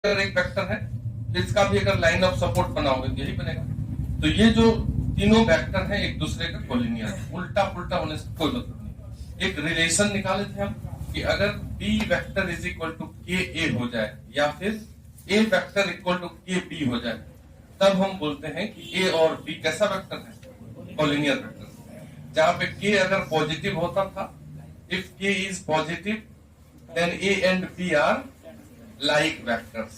अगर एक वेक्टर है, इसका भी अगर लाइन ऑफ सपोर्ट बनाओगे तो यही बनेगा। तो ये जो तीनों वेक्टर हैं एक दूसरे का कोलिनियर, उल्टा पुल्टा होने से कोई मतलब नहीं। एक रिलेशन निकाले थे हम कि अगर B vector is equal to K A हो जाए या फिर A vector equal to K B हो जाए, तब हम बोलते हैं कि ए और बी कैसा वेक्टर है, कोलिनियर वेक्टर। जहां पे के अगर पॉजिटिव होता था, if K is positive then A and B are like vectors.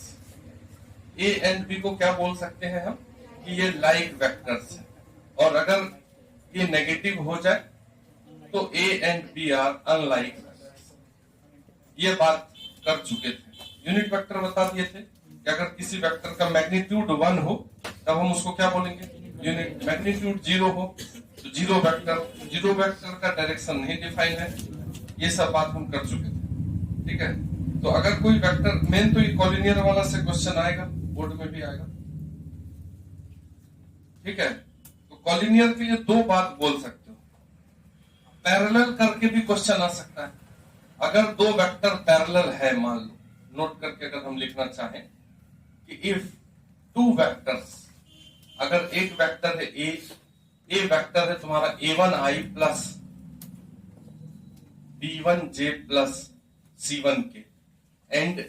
A and B को क्या बोल सकते हैं हम कि ये लाइक वेक्टर्स है। और अगर ये नेगेटिव हो जाए तो A and B are unlike vectors. ये बात कर चुके थे, यूनिट वेक्टर बता दिए थे कि अगर किसी वेक्टर का मैग्नीट्यूड 1 हो तब हम उसको क्या बोलेंगे, यूनिट। मैग्नीट्यूड 0 हो तो जीरो वेक्टर का डायरेक्शन नहीं डिफाइन है। ये सब बात हम कर चुके थे, ठीक है। तो अगर कोई वेक्टर, मेन तो ये कॉलिनियर वाला से क्वेश्चन आएगा, बोर्ड में भी आएगा, ठीक है। तो कॉलिनियर के लिए दो बात बोल सकते हो, पैरेलल करके भी क्वेश्चन आ सकता है। अगर दो वेक्टर पैरेलल है, मान लो, नोट करके अगर हम लिखना चाहें कि इफ टू वेक्टर्स, अगर एक वेक्टर है ए वेक्टर है तुम्हारा a1i plus b1j plus c1 के, एंड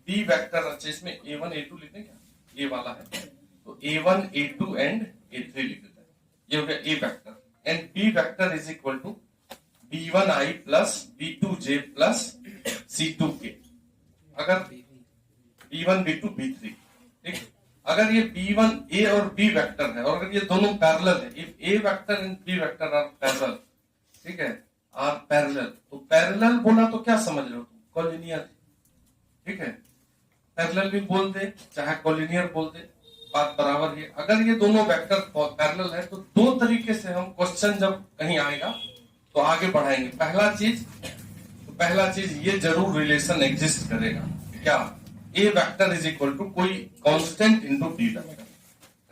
बी वेक्टर, अच्छा इसमें a1 a2 लिखें क्या, ए वाला है तो a1 a2 एंड a3 लिख देते हैं, ये हो गया A vector. And B vector is equal to b1i plus b2j plus c2 k, अगर b1 b2 b3, ठीक। अगर ये b1 a और b वेक्टर है और अगर ये दोनों पैरेलल है, if a vector and b vector are parallel, ठीक है, आर पैरेलल, तो पैरेलल बोला तो क्या समझ रहे हो तुम, कॉलिनियर, ठीक है। पैरेलल भी बोल दे चाहे कॉलिनियर बोल दे, बात बराबर है। अगर ये दोनों वेक्टर पैरेलल है तो दो तरीके से हम क्वेश्चन जब कहीं आएगा तो आगे बढ़ाएंगे। पहला चीज ये जरूर रिलेशन एग्जिस्ट करेगा, क्या, ए वेक्टर इज इक्वल टू कोई कांस्टेंट इनटू बी वेक्टर,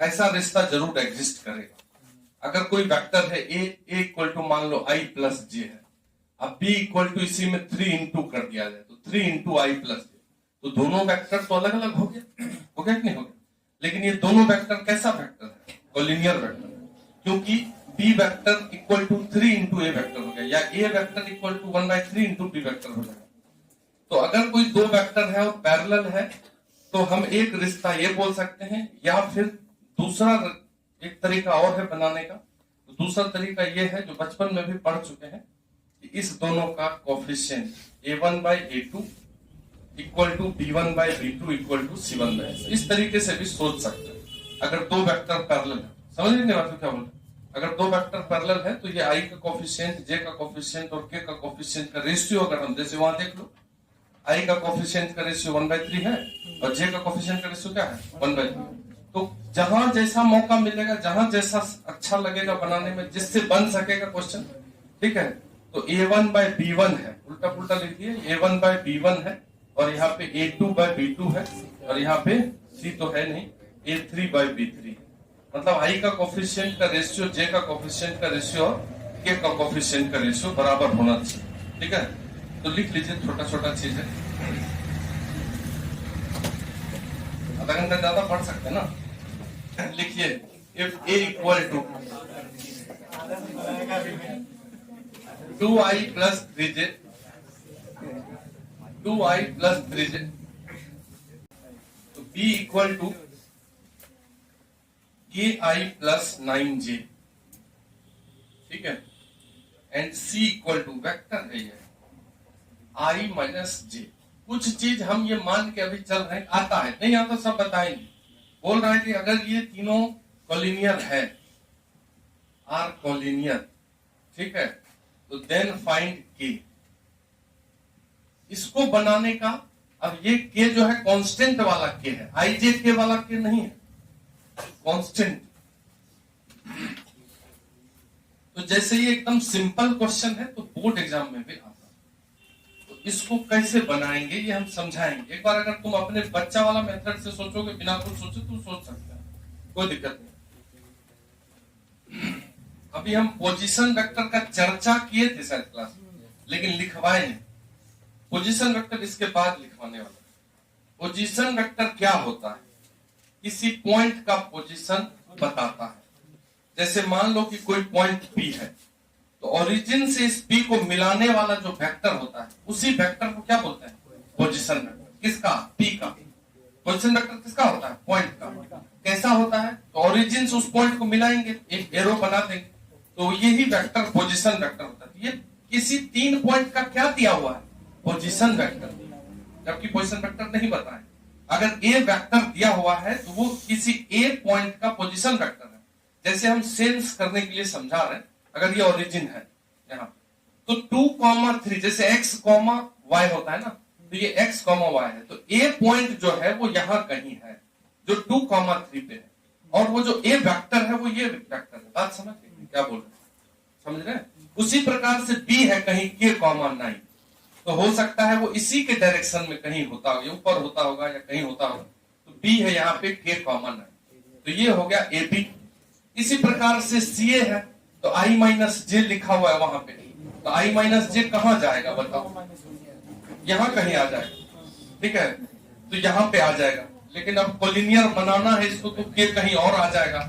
ऐसा रिश्ता जरूर एग्जिस्ट करेगा। अगर कोई वेक्टर है ए इक्वल टू मान लो आई प्लस जे है, अब बी इक्वल टू इसी में 3 इंटू कर दिया जाए तो 3 इंटू आई प्लस जे, तो दोनों वेक्टर तो अलग अलग हो गया कि नहीं हो गया, लेकिन ये दोनों वेक्टर कैसा वेक्टर है, कोलिनियर वेक्टर, क्योंकि B vector equal to 3 into A vector हो गया, या A vector equal to 1/3 into B vector हो जाएगा। तो अगर कोई दो वेक्टर है और पैरेलल है तो हम एक रिश्ता ये बोल सकते हैं, या फिर दूसरा एक तरीका और है बनाने का। तो दूसरा तरीका ये है जो बचपन में भी पढ़ चुके हैं कि इस दोनों का coefficient a1/a2 equal to b1/b2 equal to c1/c, इस तरीके से भी सोच सकते हैं अगर दो वेक्टर पैरेलल है। समझ लीजिए बात क्या बोल रहे, अगर दो वेक्टर पैरेलल है तो ये i का कोफिशिएंट, j का कोफिशिएंट और k का कोफिशिएंट का रेशियो, अगर हम जैसे वहां देख लो i का कोफिशिएंट का रेशियो 1/3 है और j का कोफिशिएंट का रेशियो क्या है 1/3। तो जहां जैसा मौका मिलेगा, जहां जैसा अच्छा लगेगा बनाने में, जिससे बन सकेगा क्वेश्चन, ठीक है। तो a1/b1 है, उल्टा पुल्टा लिख दिए, a1/b1 है और यहाँ पे a2/b2 है और यहाँ पे c तो है नहीं, a3/b3, मतलब i का कोफिशिएंट का रेशियो, j का कोफिशिएंट का रेशियो और k का कोफिशिएंट का रेशियो बराबर होना चाहिए, ठीक है। तो लिख लीजिए, छोटा छोटा चीज है, आधा घंटा ज्यादा पढ़ सकते हैं ना। लिखिए if a equal to 2i plus 3j, 2i plus 3j, तो b equal to ai plus 9j, ठीक है, and c equal to vector है ये i माइनस जे। कुछ चीज हम ये मान के अभी चल रहे हैं, आता है नहीं आता सब बताएंगे। बोल रहा है कि अगर ये तीनों कॉलिनियर है, आर कॉलिनियर, ठीक है, तो देन फाइंड के। इसको बनाने का, अब ये के जो है कांस्टेंट वाला के है, आई जे के वाला के नहीं है, कांस्टेंट। तो जैसे ये एकदम सिंपल क्वेश्चन है तो बोर्ड एग्जाम में भी आता है, तो इसको कैसे बनाएंगे ये हम समझाएंगे। एक बार अगर तुम अपने बच्चा वाला मेथड से सोचोगे, बिना कुछ सोचे तो सोच सकते हैं, कोई दिक्कत नहीं। अभी हम पोजीशन वेक्टर का चर्चा किए थे शायद क्लास में, लेकिन लिखवाए नहीं। पोजीशन वेक्टर इसके बाद लिखवाने वाला, पोजीशन वेक्टर क्या होता है? किसी पॉइंट का पोजीशन बताता है। जैसे मान लो कि कोई पॉइंट P है, तो ओरिजिन से इस P को मिलाने वाला जो वेक्टर होता है, उसी वेक्टर को क्या बोलते हैं? Position vector. किसका? P का। पोजीशन वेक्टर किसका होता है? पॉइंट का। कैसा होता है? तो ओरिजिन से उस पॉइंट को मिलाएंगे, एक एरो बना देंगे, तो यही वेक्टर पोजीशन वेक्टर होता है। ये किसी 3 पॉइंट का क्या दिया हुआ है? पोजीशन वेक्टर, जबकि पोजीशन वेक्टर नहीं बताए। अगर ए वेक्टर दिया हुआ है तो वो किसी ए पॉइंट का पोजीशन वेक्टर है। जैसे हम सेंस करने के लिए समझा रहे हैं, अगर ये ओरिजिन है यहाँ तो 2,3, जैसे x, y होता है ना, तो ये x, y है, तो ए पॉइंट जो है वो यहाँ कहीं है जो 2,3 पे है, और वो जो ए वेक्टर है वो ये वेक्टर है। बात समझ रहे क्या बोल रहे? समझ रहे? उसी प्रकार से b है कहीं k, 9, तो हो सकता है वो इसी के डायरेक्शन में कहीं होता होगा, ऊपर होता होगा या कहीं होता होगा, तो b है यहाँ पे, k, 9, तो ये हो गया AB। इसी प्रकार से CA है, तो I-J लिखा हुआ है वहां पे, तो I-J कहां जाएगा बताओ? यहां कहीं आ जाएगा, ठीक है, तो यहां पे आ जाएगा। लेकिन अब कोलिनियर बनाना है इसको, तो के कहीं और आ जाएगा।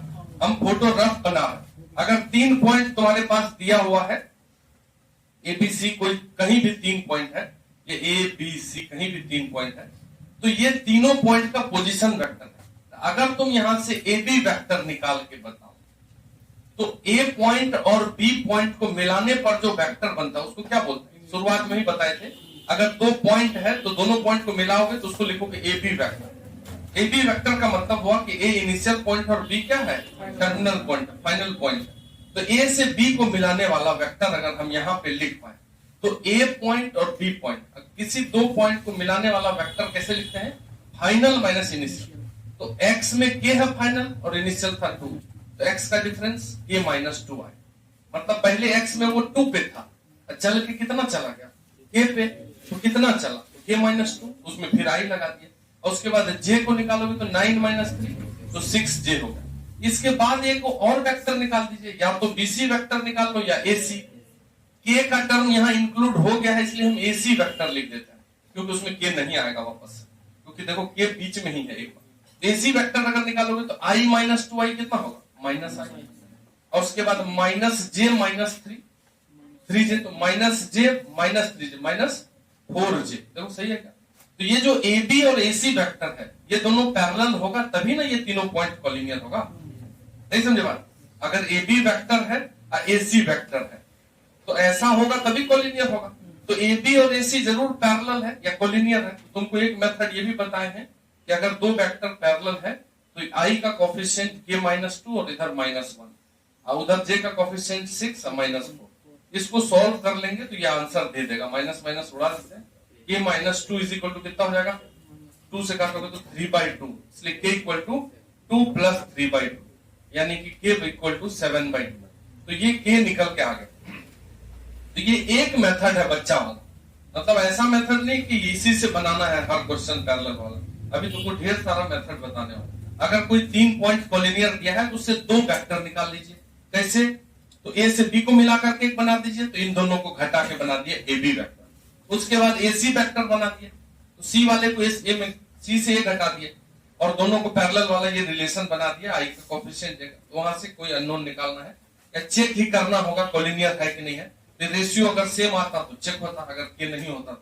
हम फोटो रफ बना रहे, अगर 3 पॉइंट तुम्हारे पास दिया हुआ है, ABC, कोई कहीं भी 3 पॉइंट है, ये ABC कहीं भी 3 पॉइंट है, तो ये तीनों पॉइंट का पोजीशन वेक्टर है। अगर तुम यहां से AB वेक्टर निकाल के बताओ, तो A पॉइंट और B पॉइंट को मिलाने पर जो वेक्टर बनता है उसको क्या बोलते हैं? शुरुआत में ही बताए थे, अगर 2 पॉइंट है तो दोनों पॉइंट को मिलाओगे तो उसको लिखोगे AB वेक्टर। AB वेक्टर का मतलब हुआ कि A इनिशियल पॉइंट और B क्या है? Terminal point, final point. तो A से B को मिलाने वाला वेक्टर अगर हम यहाँ पे लिख पाए, तो A पॉइंट और B पॉइंट, किसी 2 पॉइंट को मिलाने वाला वेक्टर कैसे लिखते हैं? Final minus initial. तो X में K है फाइनल और इनिशियल था 2, तो X का डिफरेंस K माइनस 2 आए। मतलब पहले X में वो 2 पे था, चल के कितना चला गया? K पे, तो कितना चला? K माइनस 2, उसमें फिर I लगा दिया, और उसके बाद J को निकालोगे तो 9 माइनस 3, तो 6J हो गया। इसके बाद एक और वेक्टर निकाल दीजिए, या तो BC वेक्टर निकाल लो या AC। K का टर्म यहाँ इंक्लूड हो गया है, इसलिए हम AC वेक्टर लिख देते हैं, क्योंकि उसमें K नहीं आएगा वापस, क्योंकि देखो K बीच में ही है एक बार। AC वेक्टर अगर निकालोगे तो I माइनस 2I कितना होगा? माइनस I, और उसके बाद माइनस J माइनस 3J, तो minus J minus 3J minus 4J। देखो सही है क्या? तो ये जो AB और AC वेक्टर है, ये दोनों पैरेलल होगा तभी ना ये तीनों पॉइंट कोलिनियर होगा। नहीं समझे बात? अगर AB वेक्टर है और AC वेक्टर है, तो ऐसा होगा तभी कोलिनियर होगा। तो AB और AC जरूर पैरेलल है या कोलिनियर है। तुमको एक मेथड ये भी बताए हैं कि अगर 2 वेक्टर पैरेलल है तो I का कोफिशिएंट K माइनस 2 और इधर माइनस 1, और उधर J का कोफिशिएंट 6 और माइनस 4। इसको सॉल्व कर लेंगे तो ये आंसर दे देगा, माइनस माइनस उड़ा देते हैं। K minus 2 is equal to कितना हो जाएगा? 2 से काटोगे तो 3/2, इसलिए K इक्वल टू 2 प्लस 3/2, यानी कि K इक्वल टू 7/2। तो ये K निकल के आ गया। तो ये एक मेथड है बच्चा वाला, मतलब ऐसा मेथड नहीं कि इसी से बनाना है हर क्वेश्चन पैरेलल वाला। अभी तुमको ढेर सारा मेथड बताने वाला। अगर कोई 3 पॉइंट कोलिनियर दिया है तो उससे 2 वेक्टर निकाल लीजिए। कैसे? तो A से B को मिला करके एक बना दीजिए, तो इन दोनों को घटा के बना दिए AB वेक्टर। उसके बाद AC वेक्टर बना दिए, तो C वाले को C से A घटा दिए, और दोनों को पैरेलल वाला ये रिलेशन बना दिया, I का कोफिशिएंट देगा, तो वहां से कोई अननोन निकालना है या चेक ही करना होगा कोलिनियर है कि नहीं है। रेशियो अगर सेम आता तो चेक होता, अगर K नहीं होता